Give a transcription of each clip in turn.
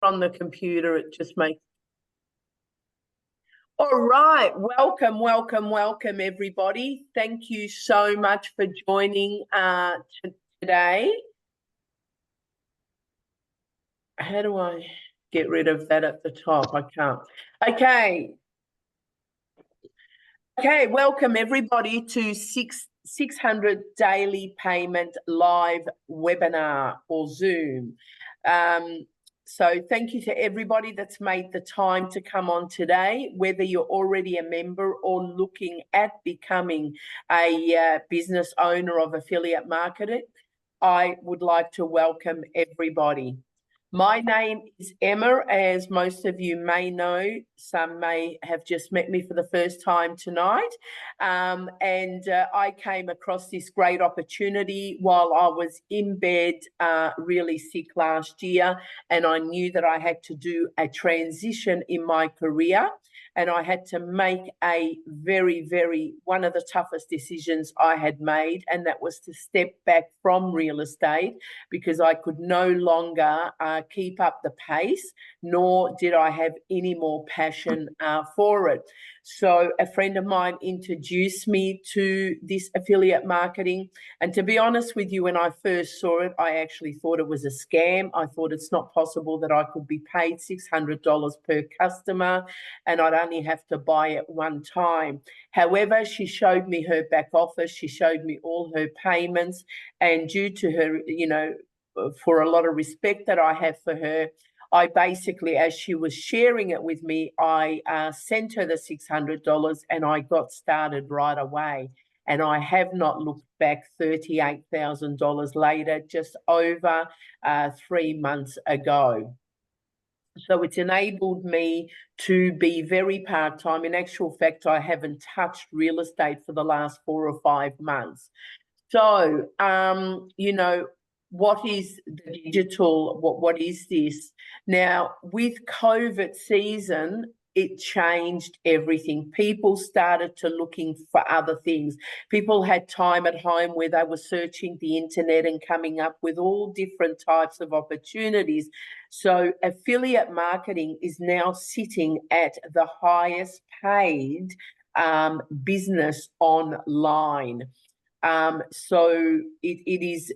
on the computer, it just makes. All right, welcome everybody. Thank you so much for joining today. How do I get rid of that at the top? I can't. Okay, welcome everybody to 600 Daily Payment Live Webinar or Zoom. So thank you to everybody that's made the time to come on today, whether you're already a member or looking at becoming a business owner of affiliate marketing. I would like to welcome everybody. My name is Emma, as most of you may know. Some may have just met me for the first time tonight. I came across this great opportunity while I was in bed, really sick last year, and I knew that I had to do a transition in my career. And I had to make a one of the toughest decisions I had made, and that was to step back from real estate because I could no longer keep up the pace, nor did I have any more passion for it. So a friend of mine introduced me to this affiliate marketing. And to be honest with you, when I first saw it, I actually thought it was a scam. I thought it's not possible that I could be paid $600 per customer and I'd only have to buy it one time. However, she showed me her back office. She showed me all her payments. And due to her, for a lot of respect that I have for her, I basically, as she was sharing it with me, I sent her the $600 and I got started right away. And I have not looked back $38,000 later, just over 3 months ago. So it's enabled me to be very part-time. In actual fact, I haven't touched real estate for the last 4 or 5 months. So, what is the digital? What is this? Now, with COVID season, it changed everything. People started to looking for other things. People had time at home where they were searching the internet and coming up with all different types of opportunities. So affiliate marketing is now sitting at the highest paid business online. So it is,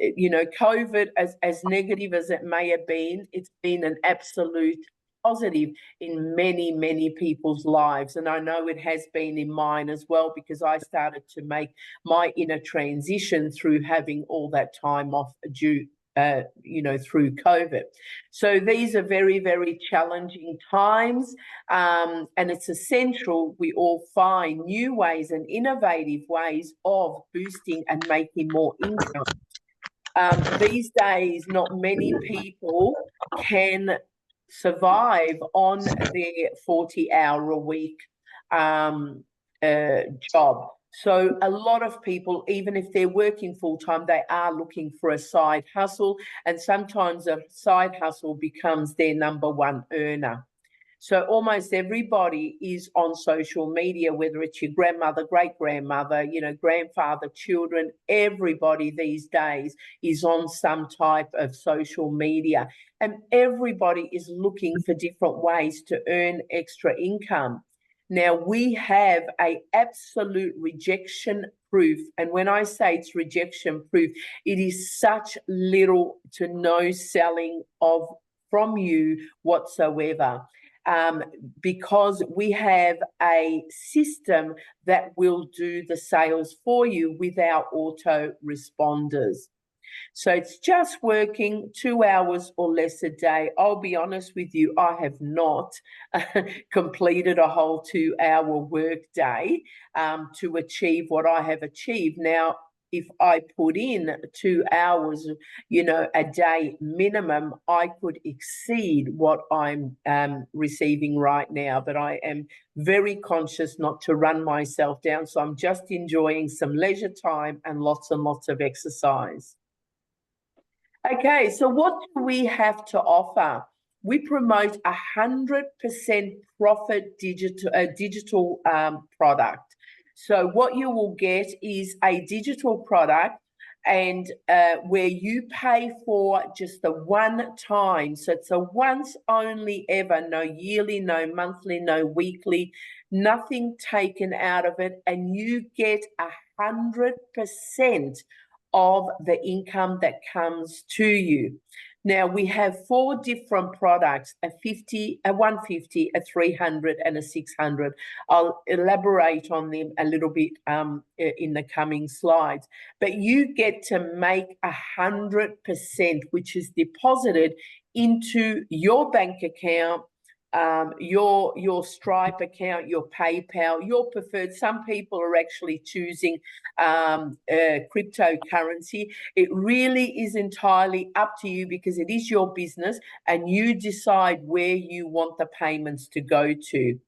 COVID, as negative as it may have been, it's been an absolute positive in many people's lives. And I know it has been in mine as well, because I started to make my inner transition through having all that time off due through COVID. So these are very challenging times, and it's essential we all find new ways and innovative ways of boosting and making more income. These days, not many people can survive on their 40-hour-a-week job. So a lot of people, even if they're working full-time, they are looking for a side hustle, and sometimes a side hustle becomes their number one earner. So almost everybody is on social media, whether it's your grandmother, great-grandmother, grandfather, children, everybody these days is on some type of social media. And everybody is looking for different ways to earn extra income. Now, we have an absolute rejection proof. And when I say it's rejection proof, it is such little to no selling from you whatsoever. Because we have a system that will do the sales for you with our autoresponders. So it's just working 2 hours or less a day. I'll be honest with you, I have not completed a whole 2-hour work day to achieve what I have achieved. Now, if I put in 2 hours, a day minimum, I could exceed what I'm receiving right now. But I am very conscious not to run myself down. So I'm just enjoying some leisure time and lots of exercise. Okay, so what do we have to offer? We promote 100% profit digital product. So what you will get is a digital product and where you pay for just the one time. So it's a once only ever, no yearly, no monthly, no weekly, nothing taken out of it, and you get 100% of the income that comes to you. Now, we have 4 different products, a 50, a 150, a 300, and a 600. I'll elaborate on them a little bit in the coming slides. But you get to make 100%, which is deposited into your bank account, your Stripe account, your PayPal, your preferred. Some people are actually choosing cryptocurrency. It really is entirely up to you, because it is your business and you decide where you want the payments to go to.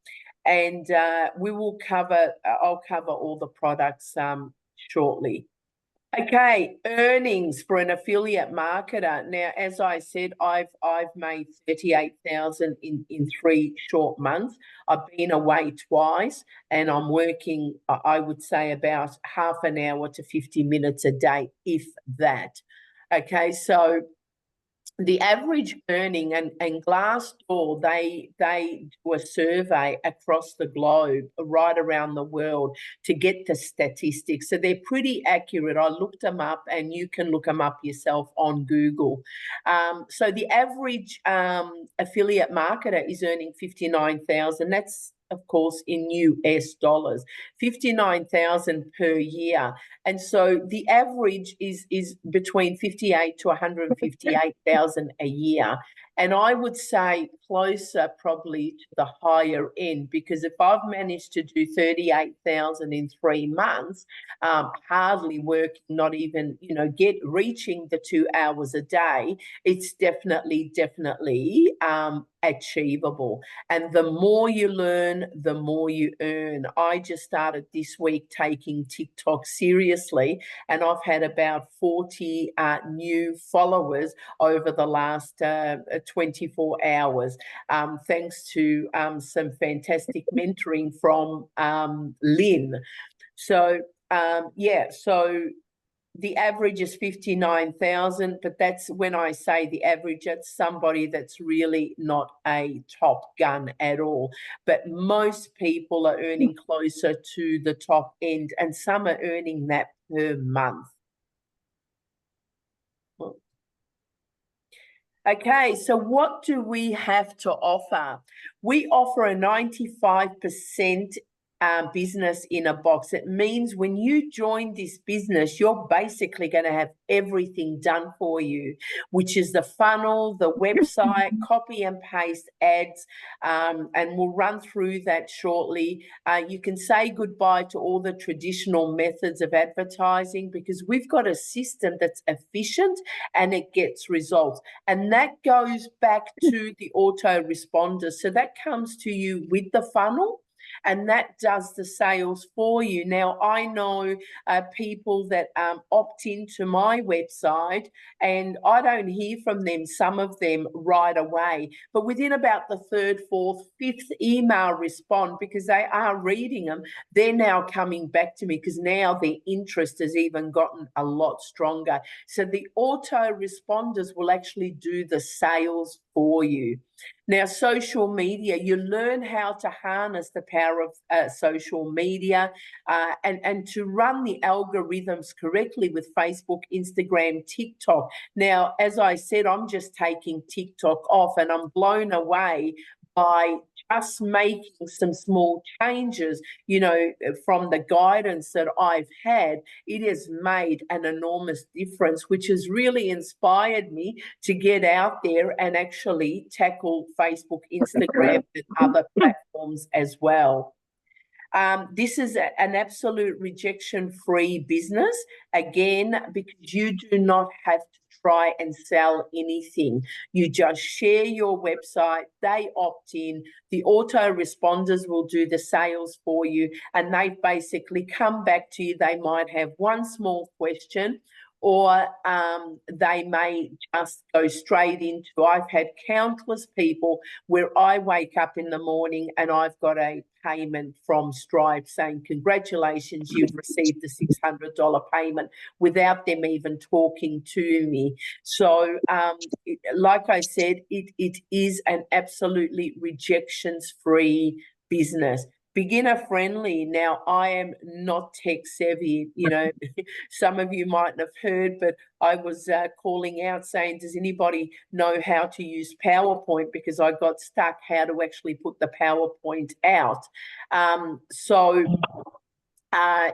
And I'll cover all the products shortly. Okay, earnings for an affiliate marketer. Now, as I said, I've made 38,000 in 3 short months. I've been away twice, and I'm working, I would say, about half an hour to 50 minutes a day, if that. Okay, so the average earning, and Glassdoor, they do a survey across the globe, right around the world, to get the statistics. So they're pretty accurate. I looked them up, and you can look them up yourself on Google. So the average affiliate marketer is earning 59,000. That's, of course, in US dollars, 59,000 per year. And so the average is between 58 to 158,000 a year. And I would say closer probably to the higher end, because if I've managed to do 38,000 in 3 months, hardly working, not even, reaching the 2 hours a day, it's definitely achievable. And the more you learn, the more you earn. I just started this week taking TikTok seriously, and I've had about 40 new followers over the last 24 hours, thanks to some fantastic mentoring from Lynn. So so the average is 59,000, but that's, when I say the average, that's somebody that's really not a top gun at all. But most people are earning closer to the top end, and some are earning that per month. Okay, so what do we have to offer? We offer a 95% business in a box. It means when you join this business, you're basically going to have everything done for you, which is the funnel, the website, copy and paste ads, and we'll run through that shortly. You can say goodbye to all the traditional methods of advertising, because we've got a system that's efficient and it gets results. And that goes back to the autoresponders. So that comes to you with the funnel, and that does the sales for you. Now, I know people that opt into my website, and I don't hear from them, some of them, right away. But within about the 3rd, 4th, 5th email respond, because they are reading them, they're now coming back to me, because now their interest has even gotten a lot stronger. So the autoresponders will actually do the sales for you. Now, social media, you learn how to harness the power of social media and to run the algorithms correctly with Facebook, Instagram, TikTok. Now, as I said, I'm just taking TikTok off, and I'm blown away by just making some small changes, from the guidance that I've had. It has made an enormous difference, which has really inspired me to get out there and actually tackle Facebook, Instagram, and other platforms as well. This is an absolute rejection-free business, again, because you do not have to try and sell anything. You just share your website, they opt in, the autoresponders will do the sales for you, and they basically come back to you. They might have one small question, or they may just go straight into, I've had countless people where I wake up in the morning and I've got a payment from Stripe saying, congratulations, you've received the $600 payment without them even talking to me. So like I said, it is an absolutely rejections-free business. Beginner friendly. Now, I am not tech savvy, you know, some of you mightn't have heard, but I was calling out saying, does anybody know how to use PowerPoint? Because I got stuck how to actually put the PowerPoint out.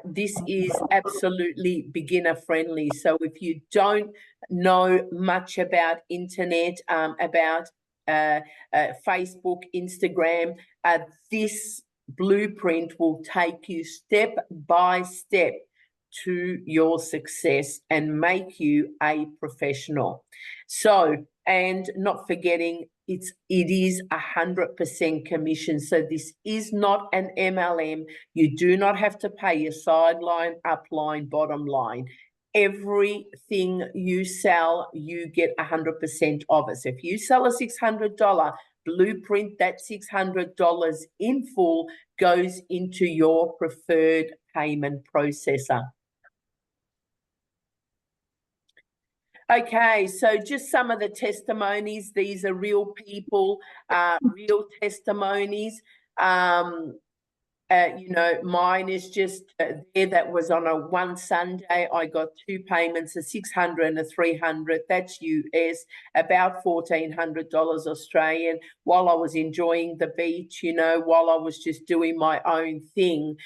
This is absolutely beginner friendly. So if you don't know much about internet, about Facebook, Instagram, this blueprint will take you step by step to your success and make you a professional. So, and not forgetting, it is 100% commission. So this is not an MLM. You do not have to pay your sideline, upline, bottom line. Everything you sell, you get 100% of it. So if you sell a $600 blueprint, that $600 in full goes into your preferred payment processor. Okay, so just some of the testimonies. These are real people, real testimonies. You know, mine is just there. That was on a one Sunday. I got two payments, a 600 and a 300. That's US, about $1,400 Australian, while I was enjoying the beach, you know, while I was just doing my own thing.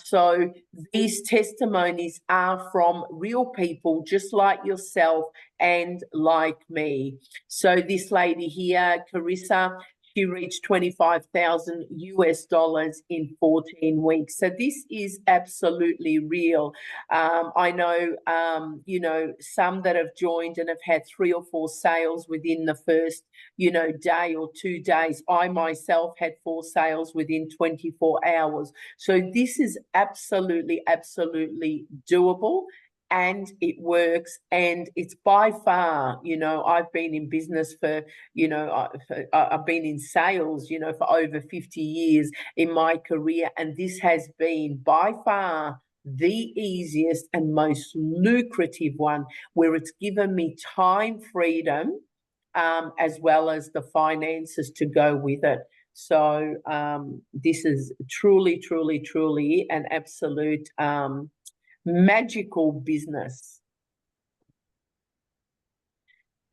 So these testimonies are from real people just like yourself and like me. So this lady here, Carissa, she reached 25,000 US dollars in 14 weeks. So this is absolutely real. I know, you know, some that have joined and have had 3 or 4 sales within the first, you know, day or 2 days. I myself had 4 sales within 24 hours. So this is absolutely, absolutely doable. And it works, and it's by far, you know, I've been in business for, you know, I've been in sales, you know, for over 50 years in my career, and this has been by far the easiest and most lucrative one, where it's given me time freedom, as well as the finances to go with it. So this is truly, truly, truly an absolute magical business.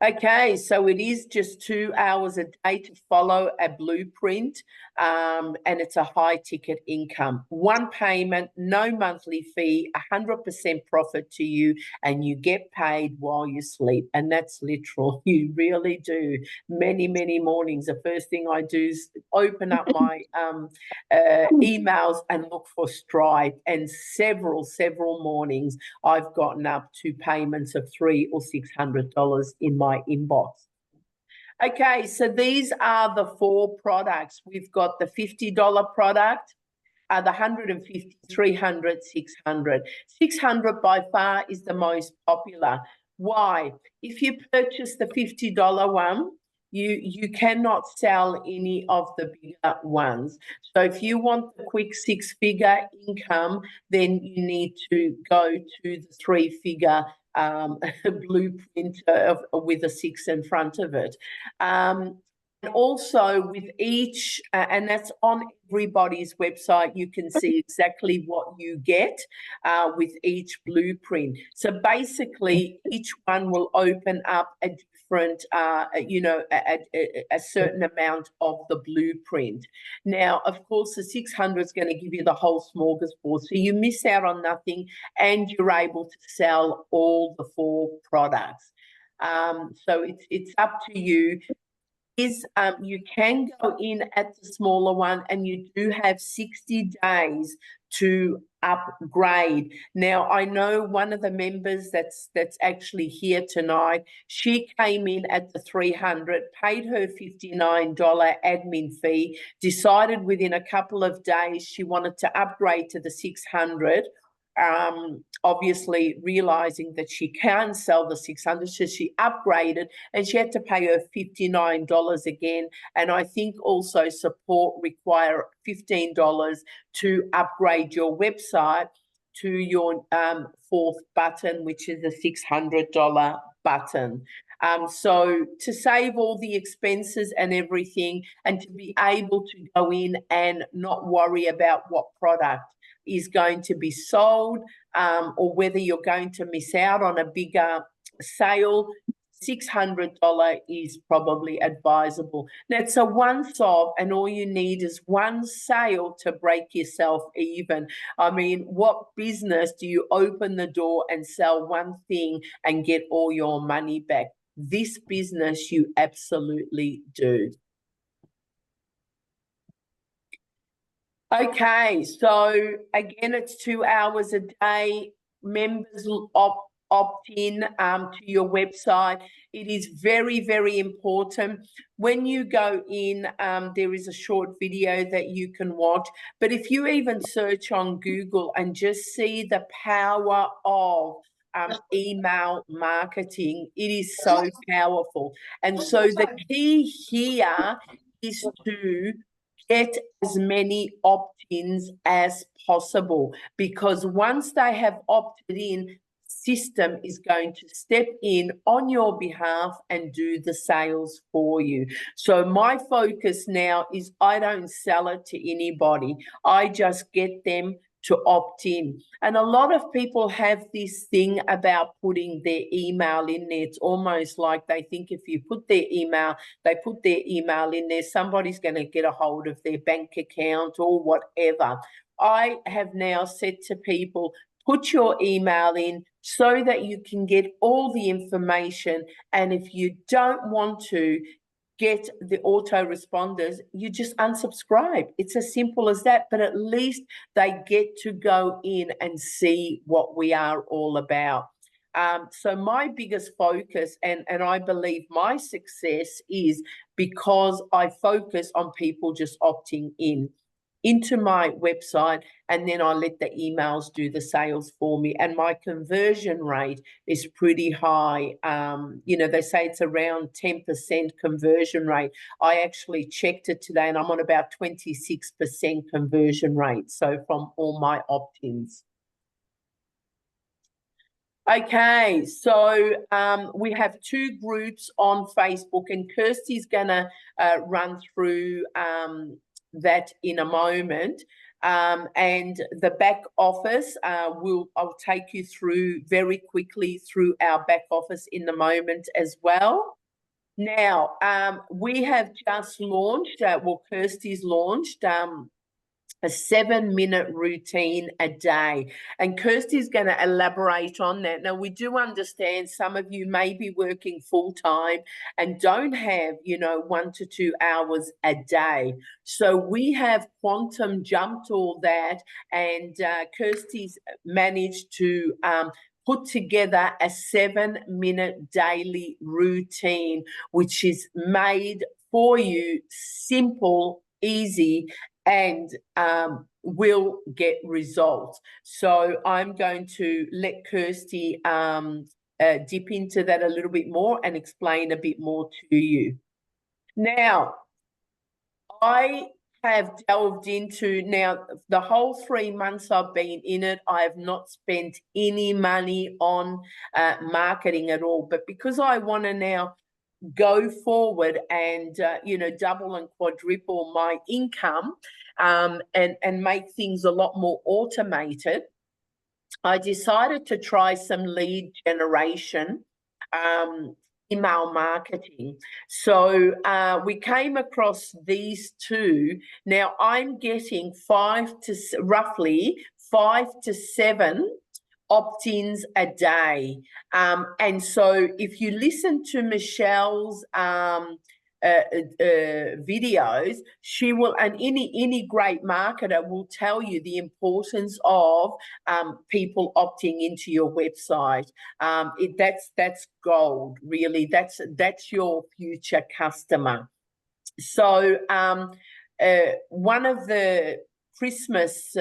Okay, so it is just 2 hours a day to follow a blueprint, and it's a high ticket income. One payment, no monthly fee, 100% profit to you, and you get paid while you sleep. And that's literal. You really do. Many, many mornings, the first thing I do is open up my emails and look for Stripe. And several mornings, I've gotten up to payments of $300 or $600 in my inbox. Okay, so these are the 4 products. We've got the $50 product, the 150, 300, 600. 600 by far is the most popular. Why? If you purchase the $50 one, you cannot sell any of the bigger ones. So if you want the quick 6-figure income, then you need to go to the 3-figure blueprint with a 6 in front of it. And also with each, and that's on everybody's website, you can see exactly what you get with each blueprint. So basically, each one will open up a different, you know, a certain amount of the blueprint. Now, of course, the 600 is going to give you the whole smorgasbord, so you miss out on nothing, and you're able to sell all the 4 products. So it's up to you. You can go in at the smaller one, and you do have 60 days to upgrade. Now, I know one of the members that's actually here tonight, she came in at the 300, paid her $59 admin fee, decided within a couple of days she wanted to upgrade to the 600. obviously realizing that she can't sell the 600, so she upgraded and she had to pay her $59 again. And I think also support require $15 to upgrade your website to your fourth button, which is a $600 button. So to save all the expenses and everything, and to be able to go in and not worry about what product is going to be sold, or whether you're going to miss out on a bigger sale, $600 is probably advisable. Now, it's a once-off, and all you need is one sale to break yourself even. I mean, what business do you open the door and sell one thing and get all your money back? This business you absolutely do. Okay, so again, it's 2 hours a day. Members opt in to your website. It is very, very important. When you go in, there is a short video that you can watch. But if you even search on Google and just see the power of email marketing, it is so powerful. And so the key here is to get as many opt-ins as possible, because once they have opted in, system is going to step in on your behalf and do the sales for you. So my focus now is I don't sell it to anybody. I just get them to opt in. And a lot of people have this thing about putting their email in there. It's almost like they think if you put their email, they put their email in there, somebody's going to get a hold of their bank account or whatever. I have now said to people, put your email in so that you can get all the information. And if you don't want to get the autoresponders, you just unsubscribe. It's as simple as that, but at least they get to go in and see what we are all about. So my biggest focus, and I believe my success, is because I focus on people just opting in into my website, and then I let the emails do the sales for me. And my conversion rate is pretty high. You know, they say it's around 10% conversion rate. I actually checked it today and I'm on about 26% conversion rate. So from all my opt-ins. Okay, so we have 2 groups on Facebook, and Kirsty's gonna run through that in a moment. And the back office, I'll take you through very quickly through our back office in a moment as well. Now, we have just launched, well, Kirsty's launched a 7-minute routine a day. And Kirsty's going to elaborate on that. Now, we do understand some of you may be working full-time and don't have, you know, 1 to 2 hours a day. So we have quantum jumped all that, and Kirsty's managed to put together a 7-minute daily routine, which is made for you, simple, easy, and will get results. So I'm going to let Kirsty dip into that a little bit more and explain a bit more to you. Now, I have delved into, now the whole 3 months I've been in it, I have not spent any money on marketing at all. But because I want to now go forward and you know, double and quadruple my income and make things a lot more automated, I decided to try some lead generation email marketing. So we came across these 2. Now I'm getting roughly 5 to 7 opt-ins a day. And so if you listen to Michelle's videos, she will, and any great marketer will tell you the importance of people opting into your website. That's gold, really. That's your future customer. So one of the Christmas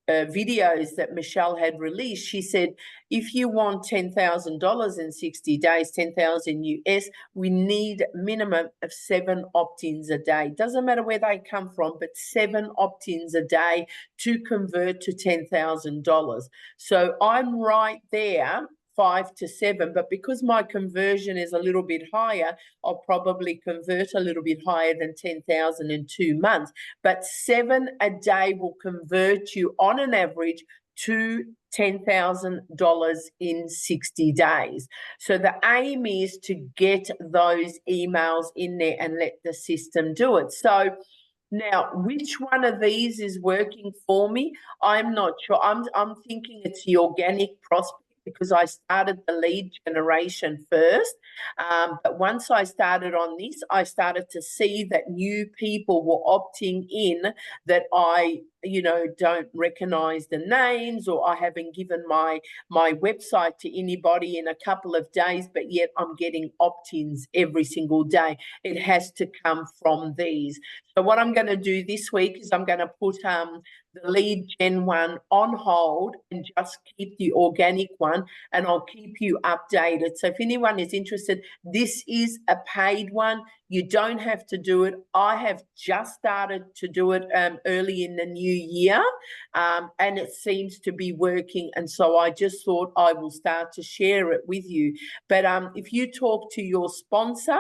videos that Michelle had released, she said, if you want $10,000 in 60 days, 10,000 US, we need minimum of 7 opt-ins a day. Doesn't matter where they come from, but 7 opt-ins a day to convert to $10,000. So I'm right there, 5 to 7, but because my conversion is a little bit higher, I'll probably convert a little bit higher than 10,000 in 2 months. But 7 a day will convert you on an average to $10,000 in 60 days. So the aim is to get those emails in there and let the system do it. So now, which one of these is working for me? I'm not sure. I'm thinking it's the organic prospect, because I started the lead generation first. But once I started on this, I started to see that new people were opting in that I, don't recognize the names, or I haven't given my website to anybody in a couple of days, but yet I'm getting opt-ins every single day. It has to come from these. So what I'm going to do this week is I'm going to put the lead gen one on hold and just keep the organic one, and I'll keep you updated. So if anyone is interested, this is a paid one. You don't have to do it. I have just started to do it early in the new year, and it seems to be working. And so I just thought I will start to share it with you. But if you talk to your sponsor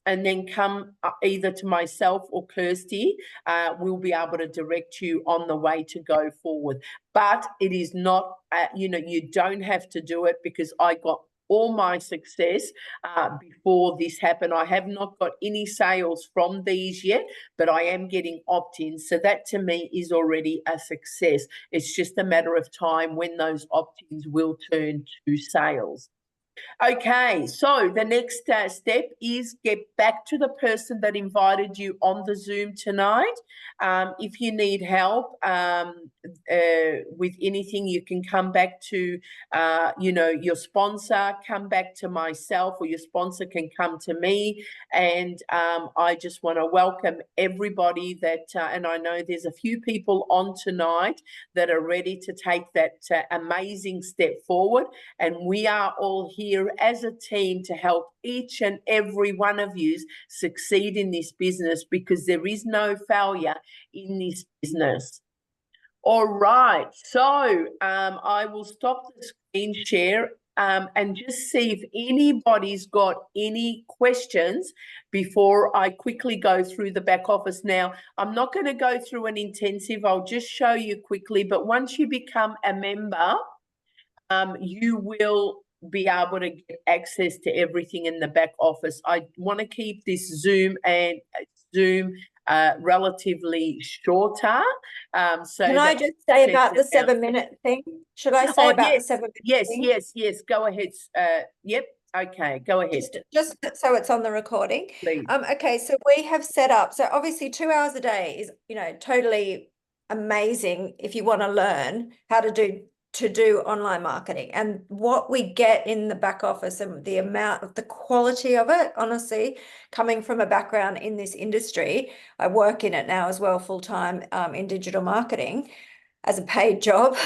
and then come either to myself or Kirsty, we'll be able to direct you on the way to go forward. But it is not, you don't have to do it, because I got all my success before this happened. I have not got any sales from these yet, but I am getting opt-ins. So that to me is already a success. It's just a matter of time when those opt-ins will turn to sales. Okay, so the next step is get back to the person that invited you on the Zoom tonight. If you need help with anything, you can come back to, your sponsor, come back to myself, or your sponsor can come to me. And I just want to welcome everybody that, and I know there's a few people on tonight that are ready to take that amazing step forward. And we are all here as a team to help each and every one of you succeed in this business, because there is no failure in this business. All right, so I will stop the screen share and just see if anybody's got any questions before I quickly go through the back office. Now, I'm not going to go through an intensive. I'll just show you quickly. But once you become a member, you will be able to get access to everything in the back office. I want to keep this Zoom relatively shorter. So can I just say about the 7-minute thing? Should I say about the 7-minute thing? Yes. Go ahead. Yep. Okay, go ahead. Just so it's on the recording. Please. Okay, so we have set up, so obviously 2 hours a day is, totally amazing if you want to learn how to do online marketing, and what we get in the back office and the amount of the quality of it, honestly, coming from a background in this industry. I work in it now as well, full-time in digital marketing as a paid job.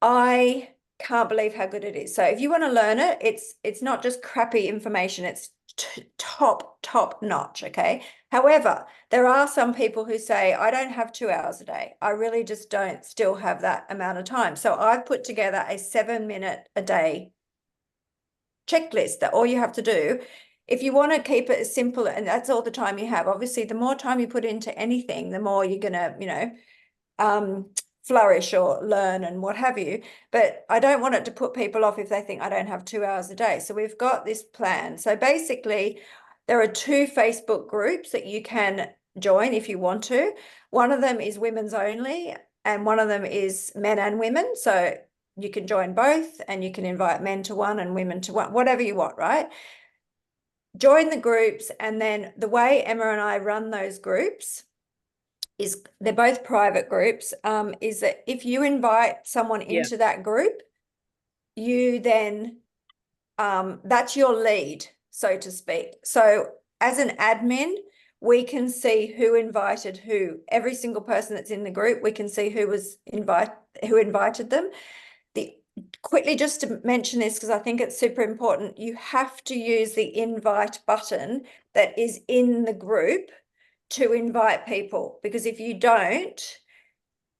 I can't believe how good it is. So if you want to learn it, it's not just crappy information, it's top notch. Okay. However, there are some people who say, I don't have 2 hours a day. I really just don't still have that amount of time. So I've put together a 7-minute a day checklist that all you have to do, if you want to keep it as simple, and that's all the time you have. Obviously, the more time you put into anything, the more you're going to, flourish or learn and what have you. But I don't want it to put people off if they think I don't have 2 hours a day. So we've got this plan. So basically, there are 2 Facebook groups that you can join if you want to. One of them is women's only, and one of them is men and women. So you can join both, and you can invite men to one and women to one, whatever you want, right? Join the groups. And then the way Emma and I run those groups is, they're both private groups, is that if you invite someone into that group, you then, that's your lead, so to speak. So as an admin, we can see who invited who. Every single person that's in the group, we can see who invited them. Quickly, just to mention this, because I think it's super important, you have to use the invite button that is in the group to invite people, because if you don't,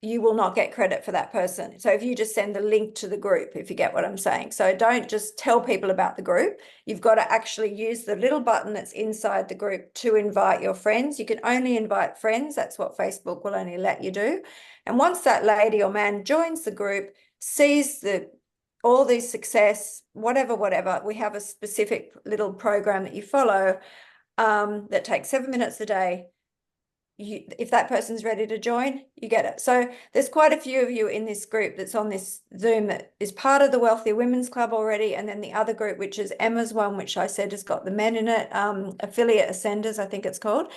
you will not get credit for that person. So if you just send the link to the group, if you get what I'm saying. So don't just tell people about the group. You've got to actually use the little button that's inside the group to invite your friends. You can only invite friends. That's what Facebook will only let you do. And once that lady or man joins the group, sees all these success, whatever, we have a specific little program that you follow that takes 7 minutes a day. If that person's ready to join, you get it. So there's quite a few of you in this group that's on this Zoom that is part of the Wealthy Women's Club already. And then the other group, which is Emma's one, which I said has got the men in it, Affiliate Ascenders, I think it's called,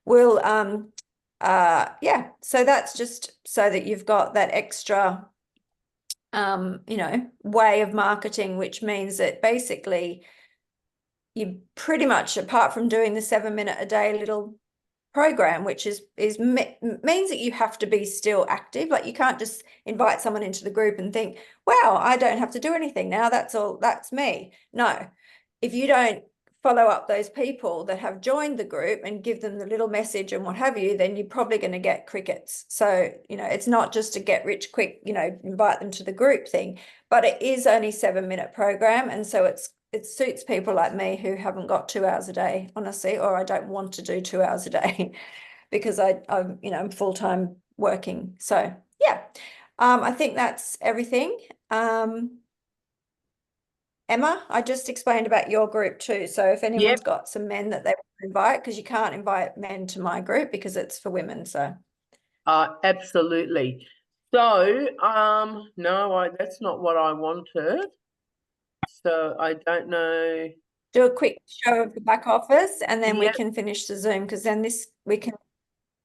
will, yeah. So that's just so that you've got that extra, way of marketing, which means that basically you pretty much, apart from doing the 7 minute a day little program, which means that you have to be still active. Like you can't just invite someone into the group and think, wow, I don't have to do anything now, that's me. No, if you don't follow up those people that have joined the group and give them the little message and what have you, then you're probably going to get crickets. So it's not just a get rich quick, invite them to the group thing, but it is only 7 minute program, and so it suits people like me who haven't got 2 hours a day, honestly, or I don't want to do 2 hours a day because I'm full-time working. So yeah, I think that's everything. Emma, I just explained about your group too. So if anyone's got some men that they want to invite, because you can't invite men to my group because it's for women. So absolutely. So no, that's not what I wanted. So I don't know. Do a quick show of the back office and then we can finish the Zoom, because then we can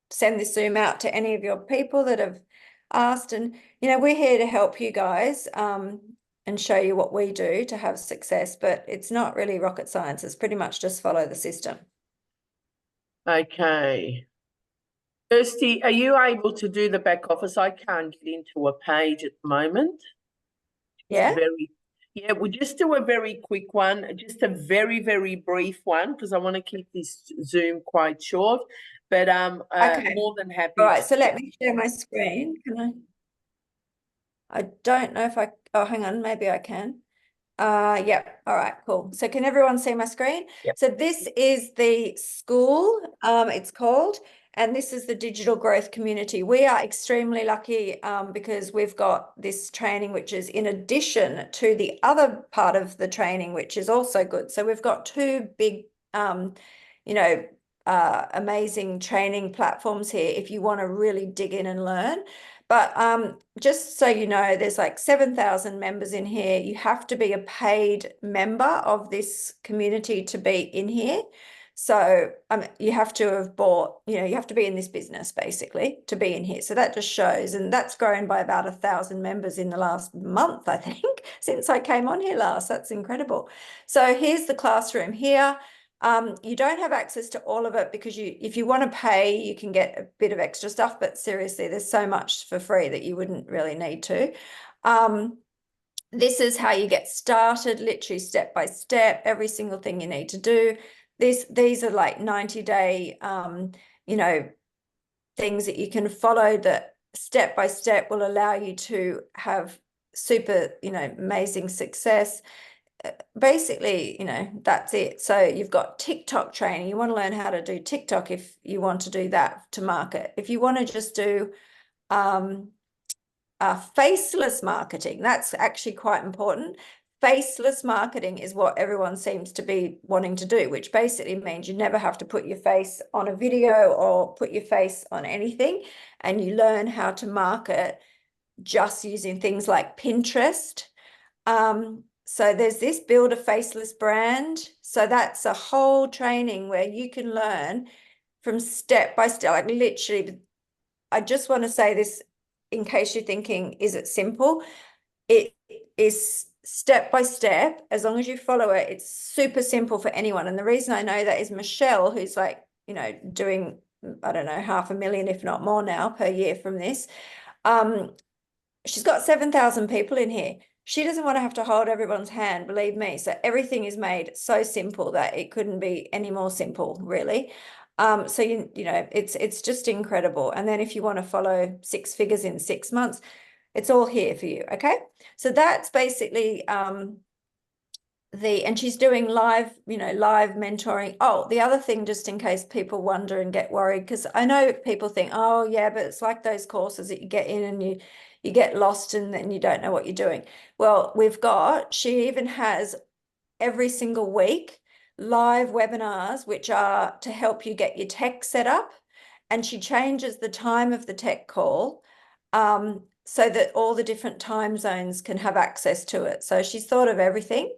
send this Zoom out to any of your people that have asked. And, we're here to help you guys and show you what we do to have success, but it's not really rocket science. It's pretty much just follow the system. Okay. Kirsty, are you able to do the back office? I can't get into a page at the moment. Yeah. We'll just do a very quick one, just a very, very brief one, because I want to keep this Zoom quite short, but okay. More than happy. All right, so let me share my screen. Can I don't know if oh, hang on, maybe I can. Yeah, all right, cool. So can everyone see my screen? Yep. So this is the school, it's called, and this is the digital growth community. We are extremely lucky because we've got this training, which is in addition to the other part of the training, which is also good. So we've got two big, amazing training platforms here if you want to really dig in and learn. But just so you know, there's like 7,000 members in here. You have to be a paid member of this community to be in here. So you have to have bought, you have to be in this business basically to be in here. So that just shows, and that's grown by about 1,000 members in the last month, I think, since I came on here last. That's incredible. So here's the classroom here. You don't have access to all of it because if you want to pay, you can get a bit of extra stuff, but seriously, there's so much for free that you wouldn't really need to. This is how you get started, literally step by step, every single thing you need to do. These are like 90-day, things that you can follow that step by step will allow you to have super, amazing success. Basically, that's it. So you've got TikTok training. You want to learn how to do TikTok if you want to do that to market. If you want to just do faceless marketing, that's actually quite important. Faceless marketing is what everyone seems to be wanting to do, which basically means you never have to put your face on a video or put your face on anything, and you learn how to market just using things like Pinterest. So there's this build a faceless brand. So that's a whole training where you can learn from step by step, like literally. I just want to say this in case you're thinking, is it simple? It is step by step. As long as you follow it, it's super simple for anyone. And the reason I know that is Michelle, who's like you know, doing, I don't know, 500,000, if not more now per year from this. She's got 7,000 people in here. She doesn't want to have to hold everyone's hand, believe me. So everything is made so simple that it couldn't be any more simple, really. So you know, it's just incredible. And then if you want to follow 6 figures in 6 months, it's all here for you. Okay. So that's basically and she's doing live, you know, live mentoring. Oh, the other thing, just in case people wonder and get worried, because I know people think, oh yeah, but it's like those courses that you get in and you get lost and then you don't know what you're doing. Well, she even has every single week live webinars, which are to help you get your tech set up. And she changes the time of the tech call so that all the different time zones can have access to it. So she's thought of everything.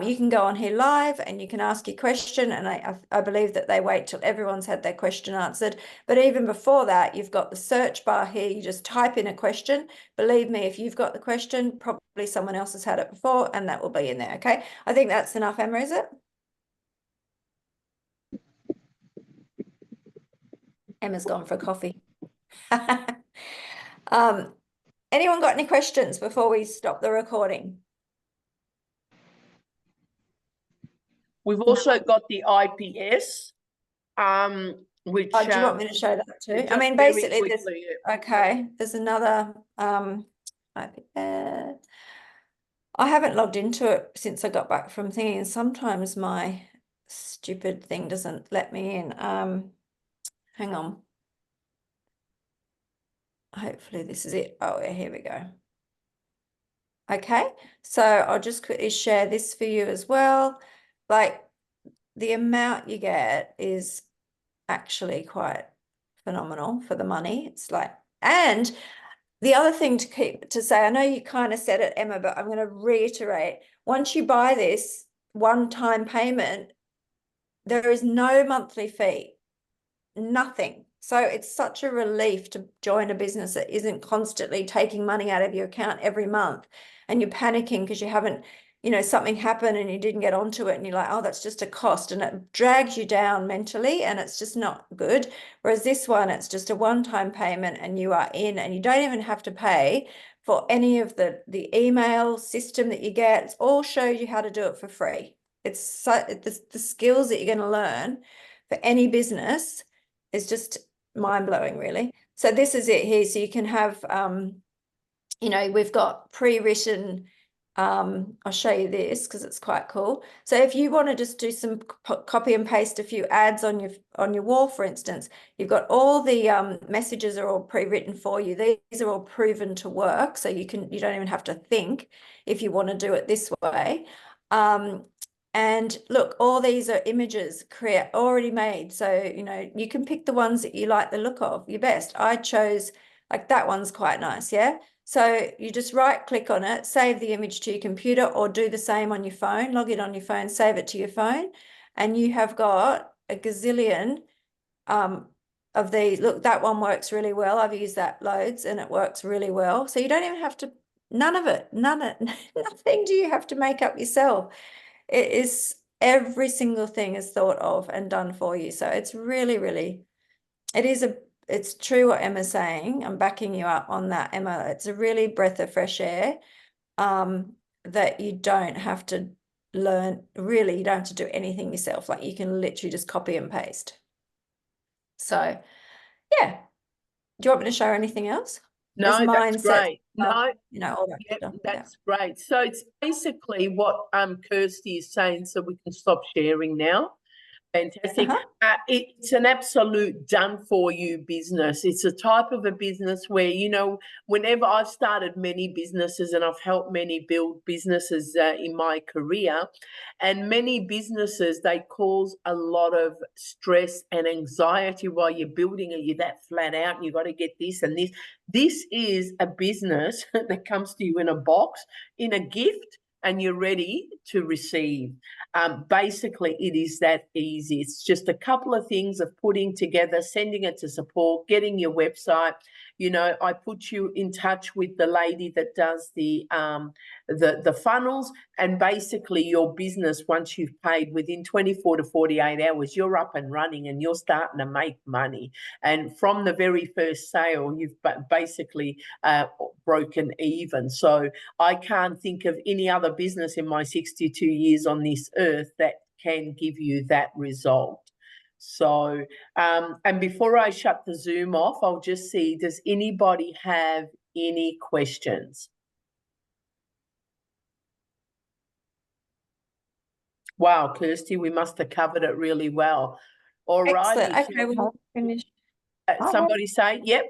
You can go on here live and you can ask your question, and I believe that they wait till everyone's had their question answered. But even before that, you've got the search bar here. You just type in a question. Believe me, if you've got the question, probably someone else has had it before, and that will be in there, okay? I think that's enough, Emma, is it? Emma's gone for a coffee. Anyone got any questions before we stop the recording? We've also got the IPS, which do you want me to show that too? I mean, very basically, quickly, there's another I haven't logged into it since I got back from thinking. Sometimes my stupid thing doesn't let me in. Hang on. Hopefully this is it. Oh, yeah, here we go. Okay, so I'll just quickly share this for you as well. Like, the amount you get is actually quite phenomenal for the money. It's like, and the other thing to say, I know you kind of said it, Emma, but I'm going to reiterate, once you buy this one-time payment, there is no monthly fee, nothing. So it's such a relief to join a business that isn't constantly taking money out of your account every month and you're panicking because you haven't, you know, something happened and you didn't get onto it and you're like, oh, that's just a cost, and it drags you down mentally and it's just not good. Whereas this one, it's just a one-time payment and you are in, and you don't even have to pay for any of the email system that you get. It's all shows you how to do it for free. It's so the skills that you're going to learn for any business is just mind-blowing, really. So this is it here. So you can have, you know, we've got pre-written, I'll show you this because it's quite cool. So if you want to just do some copy and paste a few ads on your wall, for instance, you've got all the messages are all pre-written for you. These are all proven to work. So you don't even have to think if you want to do it this way. And look, all these are images already made. So, you know, you can pick the ones that you like the look of, your best. I chose, like, that one's quite nice, yeah? So you just right click on it, save the image to your computer, or do the same on your phone, log in on your phone, save it to your phone. And you have got a gazillion of these. Look, that one works really well. I've used that loads and it works really well. So you don't even have to, nothing do you have to make up yourself. It is, every single thing is thought of and done for you. So it's really, really, it's true what Emma's saying. I'm backing you up on that, Emma. It's a really breath of fresh air that you don't have to learn. Really, you don't have to do anything yourself. Like, you can literally just copy and paste. So, yeah. Do you want me to show anything else? No, that's great. No, you know, all that yep, stuff. that's great. So it's basically what Kirsty is saying, so we can stop sharing now. Fantastic. It's an absolute done-for-you business. It's a type of a business where, you know, whenever I've started many businesses and I've helped many build businesses in my career, and many businesses, they cause a lot of stress and anxiety while you're building it. You're that flat out and you've got to get this and this. This is a business that comes to you in a box, in a gift, and you're ready to receive. Basically, it is that easy. It's just a couple of things of putting together, sending it to support, getting your website. You know, I put you in touch with the lady that does the funnels, And basically your business, once you've paid within 24 to 48 hours, you're up and running and you're starting to make money. And from the very first sale, you've basically broken even. So I can't think of any other business in my 62 years on this earth that can give you that result. So, and before I shut the Zoom off, I'll just see, does anybody have any questions? Wow, Kirsty, we must have covered it really well. All righty. Excellent. Okay, we'll finish. Somebody say, yep.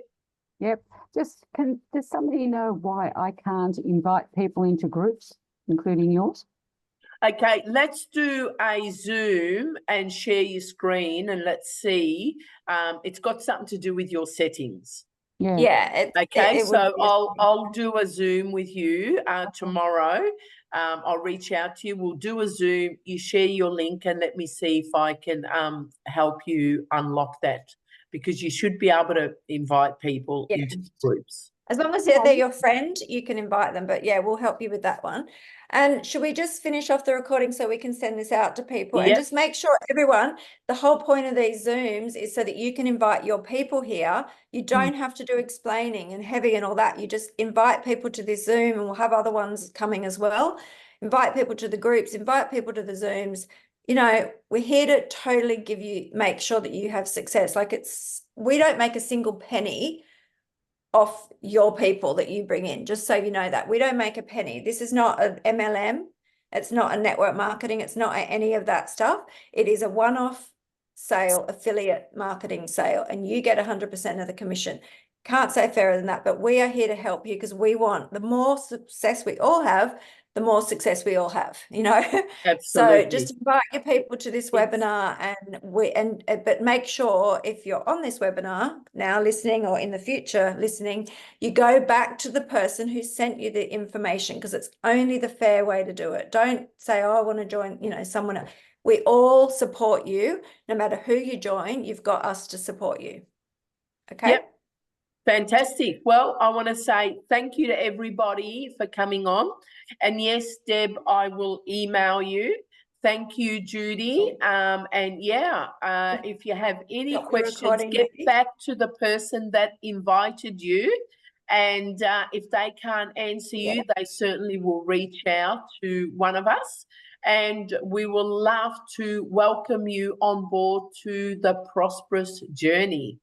Yep. Does somebody know why I can't invite people into groups, including yours? Okay, let's do a Zoom and share your screen and let's see. It's got something to do with your settings. Yeah. Okay, so I'll do a Zoom with you tomorrow. I'll reach out to you. We'll do a Zoom. You share your link and let me see if I can help you unlock that, because you should be able to invite people into groups. As long as they're your friend, you can invite them. But yeah, we'll help you with that one. And should we just finish off the recording so we can send this out to people? Yep. And just make sure, everyone, the whole point of these Zooms is so that you can invite your people here. You don't have to do explaining and heavy and all that. You just invite people to this Zoom, and we'll have other ones coming as well. Invite people to the groups, invite people to the Zooms. You know, we're here to totally make sure that you have success. Like, we don't make a single penny off your people that you bring in, just so you know that. We don't make a penny. This is not an MLM. It's not a network marketing. It's not any of that stuff. It is a one-off sale, affiliate marketing sale, and you get 100% of the commission. Can't say fairer than that, but we are here to help you because we want the more success we all have, the more success we all have, you know. Absolutely. So just invite your people to this webinar, but make sure if you're on this webinar now listening, or in the future listening, you go back to the person who sent you the information, because it's only the fair way to do it. Don't say, oh, I want to join, you know, someone else. We all support you. No matter who you join, you've got us to support you. Okay. Yep. Fantastic. Well, I want to say thank you to everybody for coming on. And yes, Deb, I will email you. Thank you, Judy. And yeah, if you have any questions, get back to the person that invited you. And if they can't answer you, they certainly will reach out to one of us. And we will love to welcome you on board to the prosperous journey.